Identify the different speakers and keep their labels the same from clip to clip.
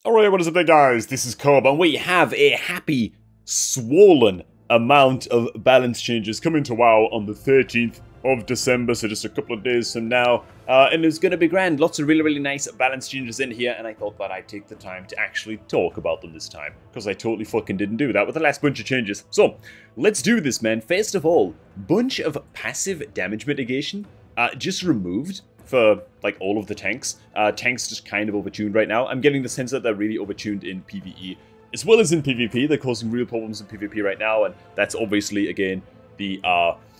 Speaker 1: Alright, what is up there, guys? This is Cob, and we have a happy, swollen amount of balance changes coming to WoW on the 13th of December, so just a couple of days from now. And it's going to be grand. Lots of really nice balance changes in here, and I thought that I'd take the time to actually talk about them this time, because I totally fucking didn't do that with the last bunch of changes. So, let's do this, man. First of all, bunch of passive damage mitigation just removed for, like, all of the tanks. Tanks just kind of overtuned right now. I'm getting the sense that they're really overtuned in PvE, as well as in PvP. They're causing real problems in PvP right now, and that's obviously, again, the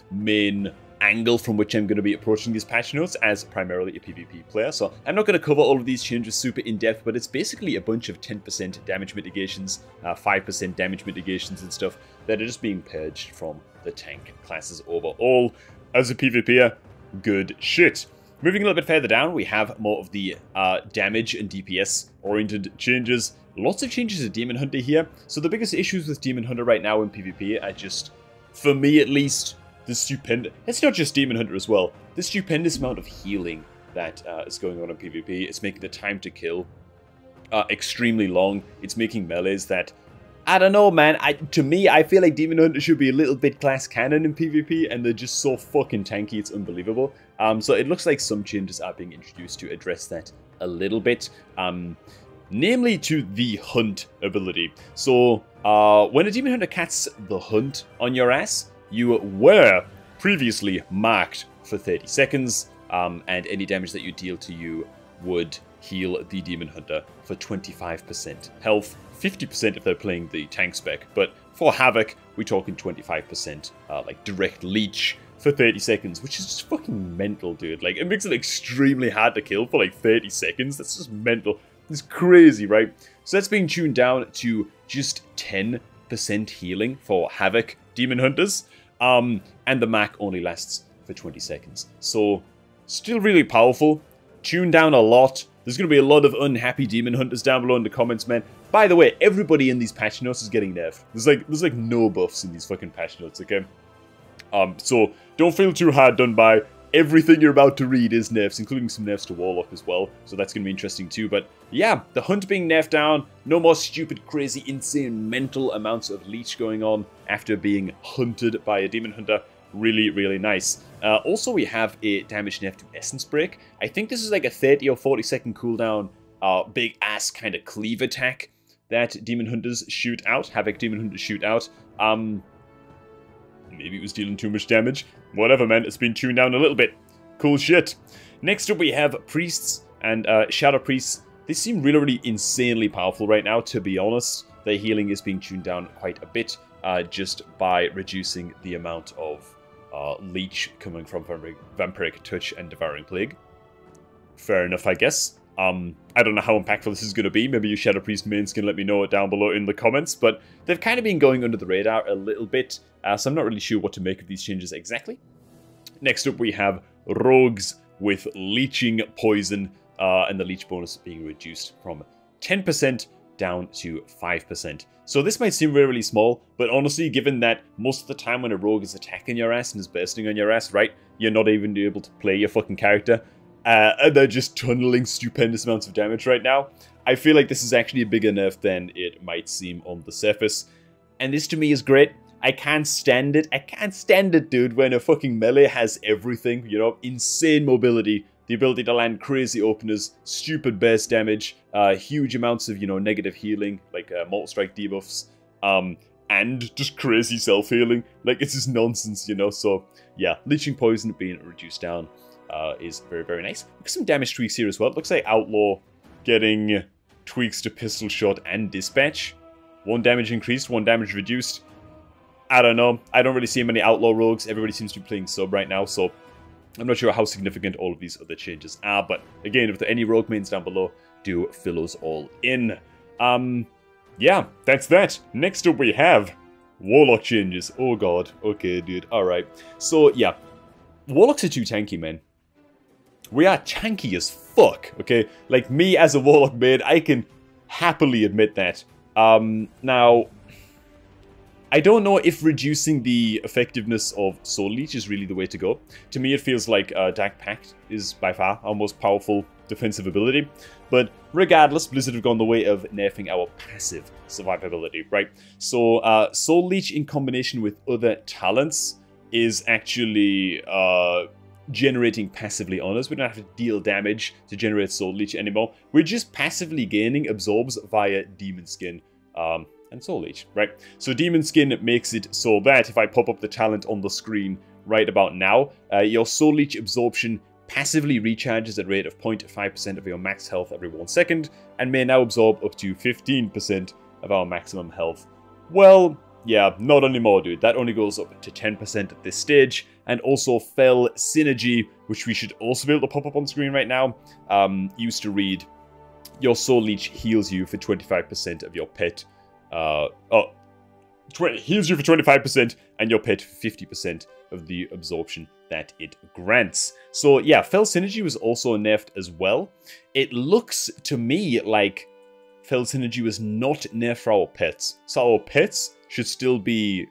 Speaker 1: main angle from which I'm going to be approaching these patch notes as primarily a PvP player. So I'm not going to cover all of these changes super in-depth, but it's basically a bunch of 10% damage mitigations, 5% damage mitigations and stuff that are just being purged from the tank classes overall. As a PvPer, good shit. Moving a little bit further down, we have more of the damage and DPS-oriented changes. Lots of changes to Demon Hunter here. So the biggest issues with Demon Hunter right now in PvP are just, for me at least, the stupendous... It's not just Demon Hunter as well. The stupendous amount of healing that is going on in PvP. It's making the time to kill extremely long. It's making melees that... I don't know, man. To me, I feel like Demon Hunter should be a little bit class canon in PvP, and they're just so fucking tanky, it's unbelievable. So it looks like some changes are being introduced to address that a little bit. Namely to the Hunt ability. So, when a Demon Hunter casts the Hunt on your ass, you were previously marked for 30 seconds, and any damage that you deal to you would heal the Demon Hunter for 25% health, 50% if they're playing the tank spec, but for Havoc, we're talking 25% like direct leech for 30 seconds, which is just fucking mental, dude. Like, it makes it extremely hard to kill for like 30 seconds. That's just mental. It's crazy, right? So that's being tuned down to just 10% healing for Havoc Demon Hunters, and the Mac only lasts for 20 seconds. So, still really powerful, tuned down a lot. There's going to be a lot of unhappy Demon Hunters down below in the comments, man. By the way, everybody in these patch notes is getting nerfed. There's like no buffs in these fucking patch notes, okay? So don't feel too hard done by. Everything you're about to read is nerfs, including some nerfs to Warlock as well. So that's going to be interesting too. But yeah, the Hunt being nerfed down. No more stupid, crazy, insane, mental amounts of leech going on after being hunted by a Demon Hunter. Really nice. Also, we have a damage nerf to Essence Break. I think this is like a 30 or 40 second cooldown, big ass kind of cleave attack that Demon Hunters shoot out. Havoc Demon Hunters shoot out. Maybe it was dealing too much damage. Whatever, man. It's been tuned down a little bit. Cool shit. Next up, we have Priests and Shadow Priests. They seem really insanely powerful right now, to be honest. Their healing is being tuned down quite a bit, just by reducing the amount of leech coming from Vampiric Touch and Devouring Plague. Fair enough, I guess. I don't know how impactful this is going to be. Maybe you Shadow Priest mains can let me know it down below in the comments, but they've kind of been going under the radar a little bit, so I'm not really sure what to make of these changes exactly. Next up, we have Rogues with Leeching Poison, and the Leech bonus being reduced from 10% down to 5%. So this might seem really small, but honestly, given that most of the time when a Rogue is attacking your ass and is bursting on your ass, right, you're not even able to play your fucking character, and they're just tunneling stupendous amounts of damage right now. I feel like this is actually a bigger nerf than it might seem on the surface. And this to me is great. I can't stand it. I can't stand it, dude, when a fucking melee has everything, you know, insane mobility, the ability to land crazy openers, stupid burst damage, huge amounts of, you know, negative healing, like Mortal Strike debuffs, and just crazy self-healing. Like, it's just nonsense, you know, so, yeah, Leeching Poison being reduced down is very nice. Look at some damage tweaks here as well. It looks like Outlaw getting tweaks to Pistol Shot and Dispatch. 1 damage increased, 1 damage reduced. I don't know. I don't really see many Outlaw rogues. Everybody seems to be playing sub right now, so I'm not sure how significant all of these other changes are. But again, if there are any rogue mains down below, do fill us all in. Yeah, that's that. Next up we have Warlock changes. Oh god. Okay, dude. Alright. So, yeah. Warlocks are too tanky, man. We are tanky as fuck, okay? Like, me as a Warlock main, I can happily admit that. Now, I don't know if reducing the effectiveness of Soul Leech is really the way to go. To me, it feels like Dark Pact is by far our most powerful defensive ability. But regardless, Blizzard have gone the way of nerfing our passive survivability, right? So Soul Leech in combination with other talents is actually generating passively on us. We don't have to deal damage to generate Soul Leech anymore. We're just passively gaining absorbs via Demon Skin and Soul Leech, right? So Demon Skin makes it so that if I pop up the talent on the screen right about now, your Soul Leech absorption passively recharges at a rate of 0.5% of your max health every 1 second, and may now absorb up to 15% of our maximum health. Well, yeah, not anymore, dude. That only goes up to 10% at this stage. And also Fell Synergy, which we should also be able to pop up on screen right now, used to read, your Soul Leech heals you for 25% of your pet. Heals you for 25% and your pet 50% of the absorption that it grants. So yeah, Fell Synergy was also nerfed as well. It looks to me like Fell Synergy was not nerfed for our pets. So our pets should still be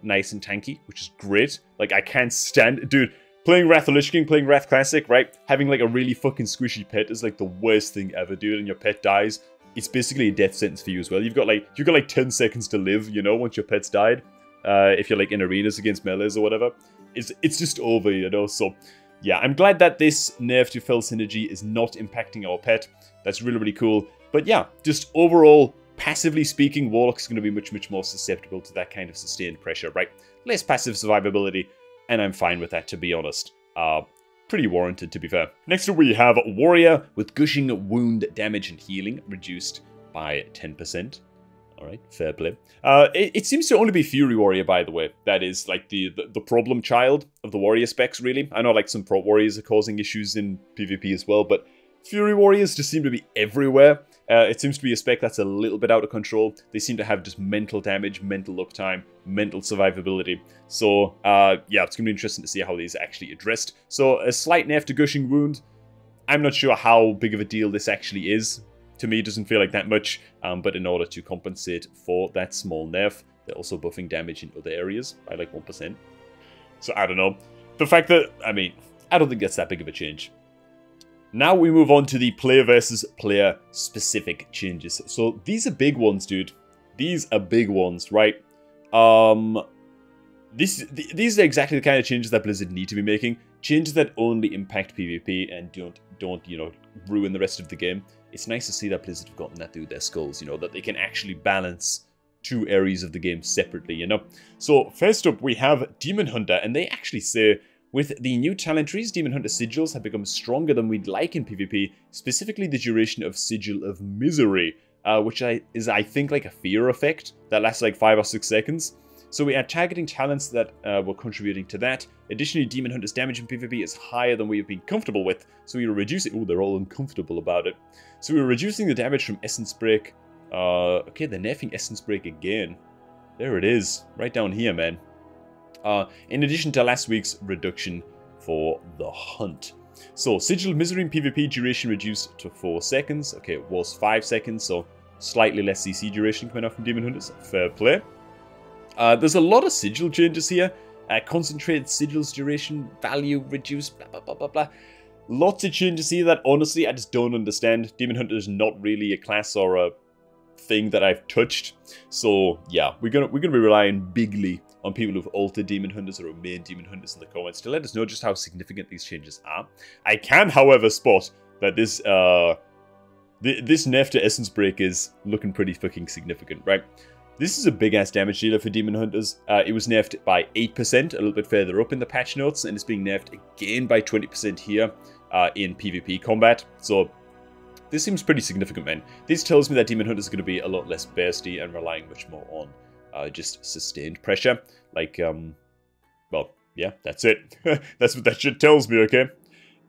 Speaker 1: nice and tanky, which is great. Like, I can't stand... Dude, playing Wrath of Lich King, playing Wrath Classic, right? Having, like, a really fucking squishy pet is, like, the worst thing ever, dude. And your pet dies. It's basically a death sentence for you as well. You've got, like 10 seconds to live, you know, once your pet's died. If you're, like, in arenas against melees or whatever. It's just over, you know? So, yeah, I'm glad that this nerf to Fell Synergy is not impacting our pet. That's really, really cool. But, yeah, just overall... Passively speaking, Warlock's going to be much, much more susceptible to that kind of sustained pressure, right? Less passive survivability, and I'm fine with that, to be honest. Pretty warranted, to be fair. Next up, we have Warrior with Gushing Wound Damage and Healing, reduced by 10%. Alright, fair play. It seems to only be Fury Warrior, by the way. That is, like, the problem child of the Warrior specs, really. I know, like, some Prot Warriors are causing issues in PvP as well, but Fury Warriors just seem to be everywhere. It seems to be a spec that's a little bit out of control. They seem to have just mental damage, mental uptime, mental survivability. So, yeah, it's going to be interesting to see how these are actually addressed. So, a slight nerf to Gushing Wound. I'm not sure how big of a deal this actually is. To me, it doesn't feel like that much. But in order to compensate for that small nerf, they're also buffing damage in other areas by like 1%. So, I don't know. The fact that, I mean, I don't think that's that big of a change. Now we move on to the player versus player specific changes. So these are big ones, dude. These are big ones, right? These are exactly the kind of changes that Blizzard need to be making. Changes that only impact PvP and don't, you know, ruin the rest of the game. It's nice to see that Blizzard have gotten that through their skulls, you know, that they can actually balance two areas of the game separately, you know. So first up, we have Demon Hunter, and they actually say, with the new talent trees, Demon Hunter sigils have become stronger than we'd like in PvP, specifically the duration of Sigil of Misery, which is, I think, like a fear effect that lasts like 5 or 6 seconds. So we are targeting talents that were contributing to that. Additionally, Demon Hunter's damage in PvP is higher than we have been comfortable with, so we are reducing... Oh, they're all uncomfortable about it. So we are reducing the damage from Essence Break. Okay, they're nerfing Essence Break again. There it is, right down here, man. In addition to last week's reduction for the Hunt. So, Sigil of Misery in PvP duration reduced to 4 seconds. Okay, it was 5 seconds, so slightly less CC duration coming off from Demon Hunters. Fair play. There's a lot of Sigil changes here. Concentrated Sigil's duration value reduced, blah, blah, blah, blah, blah. Lots of changes here that, honestly, I just don't understand. Demon Hunter is not really a class or a thing that I've touched. So, yeah, we're gonna be relying bigly on people who've altered Demon Hunters or remain Demon Hunters in the comments to let us know just how significant these changes are. I can, however, spot that this nerf to Essence Break is looking pretty fucking significant, right? This is a big-ass damage dealer for Demon Hunters. It was nerfed by 8% a little bit further up in the patch notes, and it's being nerfed again by 20% here in PvP combat. So this seems pretty significant, man. This tells me that Demon Hunters are going to be a lot less bursty and relying much more on just sustained pressure. Like, well, yeah, that's it. That's what that shit tells me, okay?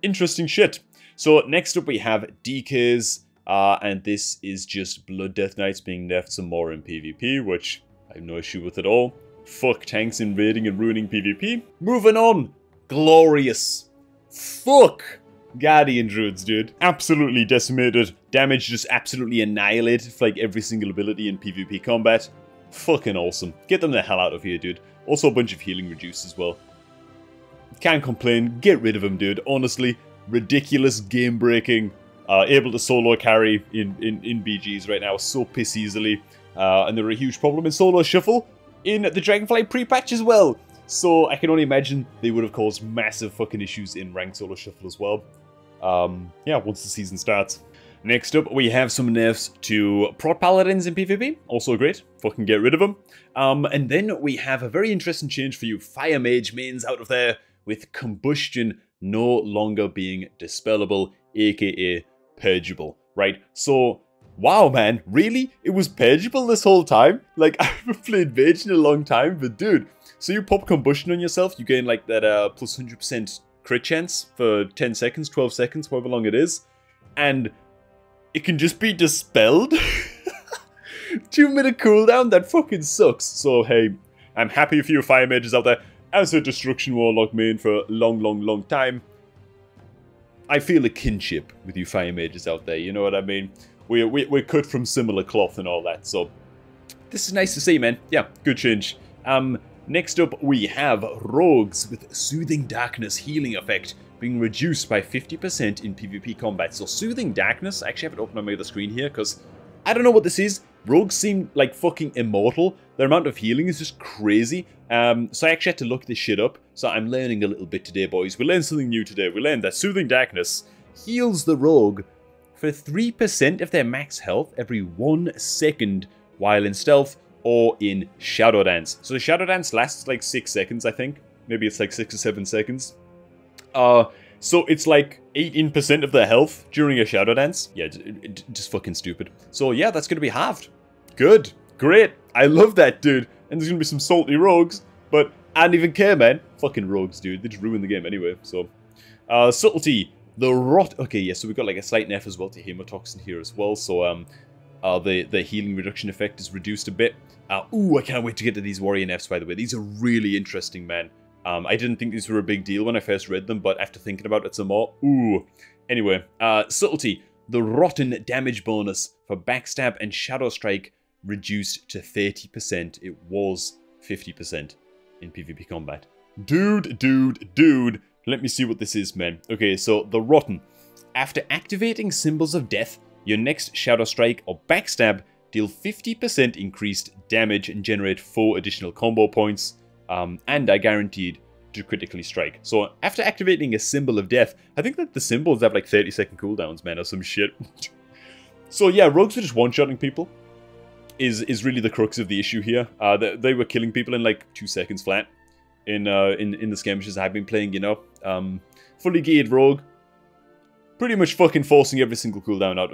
Speaker 1: Interesting shit. So, next up we have DKs, and this is just Blood Death Knights being nerfed some more in PvP, which I have no issue with at all. Fuck tanks invading and ruining PvP. Moving on. Glorious. Fuck Guardian Druids, dude. Absolutely decimated. Damage just absolutely annihilated for like every single ability in PvP combat. Fucking awesome. Get them the hell out of here, dude. Also a bunch of healing reduce as well. Can't complain. Get rid of them, dude. Honestly, ridiculous game-breaking. Able to solo carry in BGs right now. So piss easily. And they're a huge problem in solo shuffle in the Dragonflight pre-patch as well. So I can only imagine they would have caused massive fucking issues in ranked solo shuffle as well. Yeah, once the season starts. Next up, we have some nerfs to prot paladins in PvP. Also great. Fucking get rid of them. And then we have a very interesting change for you fire mage mains out of there, with combustion no longer being dispellable, aka purgeable, right? So, wow, man, really? It was purgeable this whole time? Like, I haven't played mage in a long time, but dude, so you pop combustion on yourself, you gain like that plus 100% crit chance for 10 seconds, 12 seconds, however long it is, and it can just be dispelled? 2-minute cooldown? That fucking sucks. So, hey, I'm happy for you fire mages out there. As a destruction warlock main for a long time, I feel a kinship with you fire mages out there, you know what I mean? We're cut from similar cloth and all that, so this is nice to see, man. Yeah, good change. Next up, we have rogues with Soothing Darkness healing effect being reduced by 50% in PvP combat. So Soothing Darkness, I actually have it open on my other screen here, because I don't know what this is. Rogues seem like fucking immortal. Their amount of healing is just crazy. So I actually had to look this shit up. So I'm learning a little bit today, boys. We learned something new today. We learned that Soothing Darkness heals the rogue for 3% of their max health every 1 second while in stealth or in Shadow Dance. So the Shadow Dance lasts like 6 seconds, I think. Maybe it's like 6 or 7 seconds. So it's like 18% of their health during a Shadow Dance. Yeah, just fucking stupid. So yeah, that's going to be halved. Good. Great. I love that, dude. And there's going to be some salty rogues, but I don't even care, man. Fucking rogues, dude. They just ruin the game anyway, so. Subtlety. The rot. Okay, yeah, so we've got like a slight nerf as well to Hemotoxin here as well, so the healing reduction effect is reduced a bit. Ooh, I can't wait to get to these warrior nerfs, by the way. These are really interesting, man. I didn't think these were a big deal when I first read them, but after thinking about it some more, ooh. Anyway, Subtlety. The rotten damage bonus for Backstab and Shadow Strike reduced to 30%. It was 50% in PvP combat. Dude. Let me see what this is, man. Okay, so the Rotten. After activating Symbols of Death, your next Shadow Strike or Backstab deal 50% increased damage and generate 4 additional combo points. And are guaranteed to critically strike. So after activating a Symbol of Death, I think that the symbols have like 30-second cooldowns, man, or some shit. So yeah, rogues are just one-shotting people. Is really the crux of the issue here. They were killing people in like 2 seconds flat in the skirmishes I've been playing, you know. Fully geared rogue, pretty much fucking forcing every single cooldown out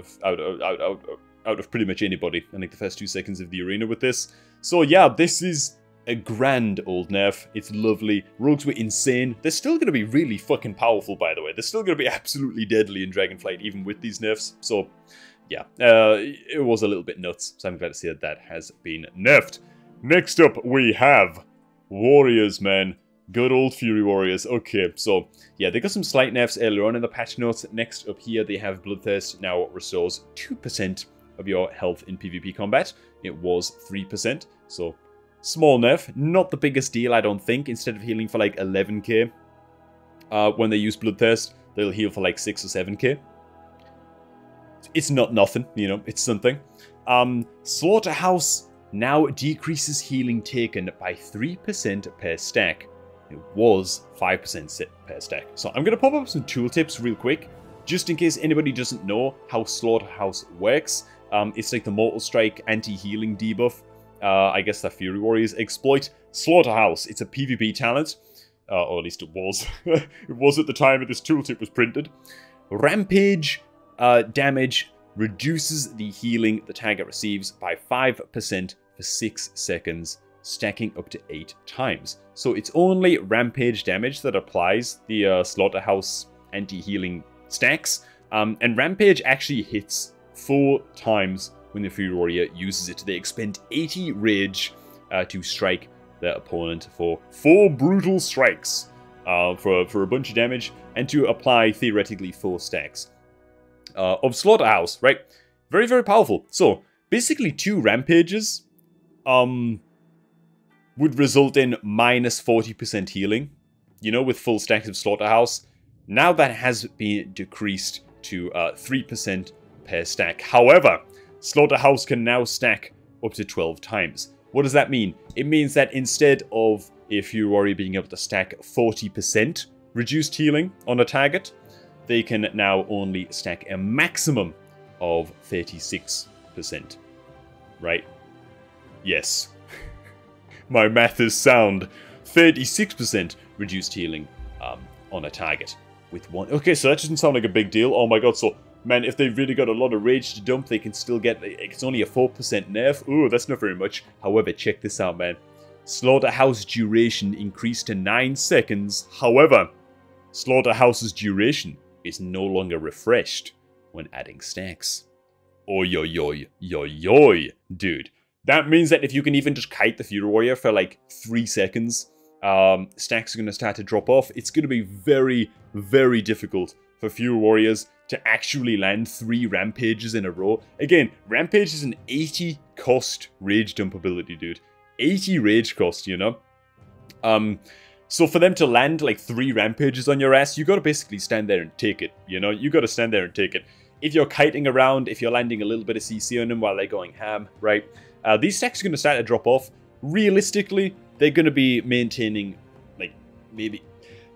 Speaker 1: of pretty much anybody in like the first 2 seconds of the arena with this. So yeah, this is a grand old nerf. It's lovely. Rogues were insane. They're still going to be really fucking powerful, by the way. They're still going to be absolutely deadly in Dragonflight, even with these nerfs. So yeah, it was a little bit nuts, so I'm glad to see that that has been nerfed. Next up, we have Warriors, man. Good old Fury Warriors. Okay, so yeah, they got some slight nerfs earlier on in the patch notes. Next up here, they have Bloodthirst now restores 2% of your health in PvP combat. It was 3%, so small nerf. Not the biggest deal, I don't think. Instead of healing for like 11k, when they use Bloodthirst, they'll heal for like 6 or 7k. It's not nothing, you know, it's something. Slaughterhouse now decreases healing taken by 3% per stack. It was 5% per stack. So I'm going to pop up some tooltips real quick, just in case anybody doesn't know how Slaughterhouse works. It's like the Mortal Strike anti-healing debuff. I guess that Fury Warriors exploit. Slaughterhouse, it's a PvP talent. Or at least it was. It was at the time that this tooltip was printed. Rampage damage reduces the healing the target receives by 5% for 6 seconds, stacking up to 8 times. So it's only Rampage damage that applies the Slaughterhouse anti-healing stacks. And Rampage actually hits 4 times when the Fury Warrior uses it. They expend 80 Rage to strike their opponent for 4 brutal strikes for a bunch of damage, and to apply theoretically 4 stacks of Slaughterhouse, right? Very, very powerful. So basically 2 Rampages would result in minus 40% healing, you know, with full stacks of Slaughterhouse. Now that has been decreased to 3% per stack. However, Slaughterhouse can now stack up to 12 times. What does that mean? It means that instead of a Fury Warrior being able to stack 40% reduced healing on a target, they can now only stack a maximum of 36%. Right? Yes. My math is sound. 36% reduced healing on a target with one. Okay, so that doesn't sound like a big deal. Oh my god, so, man, if they've really got a lot of rage to dump, they can still get, it's only a 4% nerf. Ooh, that's not very much. However, check this out, man. Slaughterhouse duration increased to 9 seconds. However, Slaughterhouse's duration is no longer refreshed when adding stacks. Oi, oi, oi, oi, oi, dude. That means that if you can even just kite the Fury Warrior for like 3 seconds, stacks are going to start to drop off. It's going to be very, very difficult for Fury Warriors to actually land 3 Rampages in a row. Again, Rampage is an 80 cost rage dump ability, dude. 80 rage cost, you know? So for them to land like 3 Rampages on your ass, you got to basically stand there and take it, you know? You got to stand there and take it. If you're kiting around, if you're landing a little bit of CC on them while they're going ham, right? These stacks are going to start to drop off. Realistically, they're going to be maintaining, like, maybe...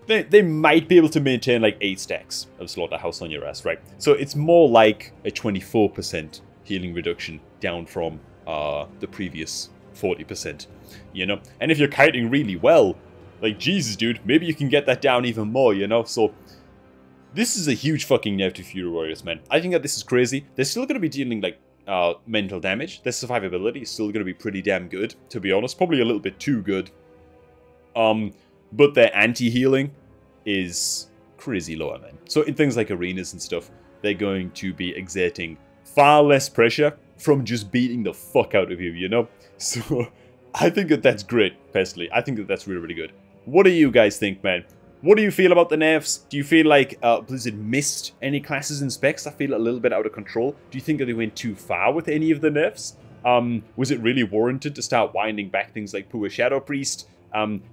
Speaker 1: They might be able to maintain, like, 8 stacks of Slaughterhouse on your ass, right? So it's more like a 24% healing reduction down from the previous 40%, you know? And if you're kiting really well, like, Jesus, dude, maybe you can get that down even more, you know? So... this is a huge fucking nerf to Fury Warriors, man. I think that this is crazy. They're still going to be dealing, like, mental damage. Their survivability is still going to be pretty damn good, to be honest. Probably a little bit too good. But their anti-healing is crazy lower, man. So in things like arenas and stuff, they're going to be exerting far less pressure from just beating the fuck out of you, you know? So I think that that's great, personally. I think that that's really, really good. What do you guys think, man? What do you feel about the nerfs? Do you feel like Blizzard missed any classes and specs that feel a little bit out of control? Do you think that they went too far with any of the nerfs? Was it really warranted to start winding back things like Poor Shadow Priest?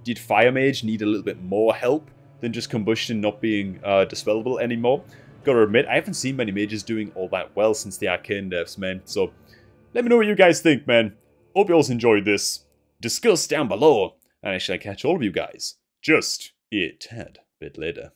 Speaker 1: Did Fire Mage need a little bit more help than just Combustion not being dispellable anymore? Gotta admit, I haven't seen many mages doing all that well since the Arcane nerfs, man. So, let me know what you guys think, man. Hope you all enjoyed this. Discuss down below. And I shall catch all of you guys just a tad bit later.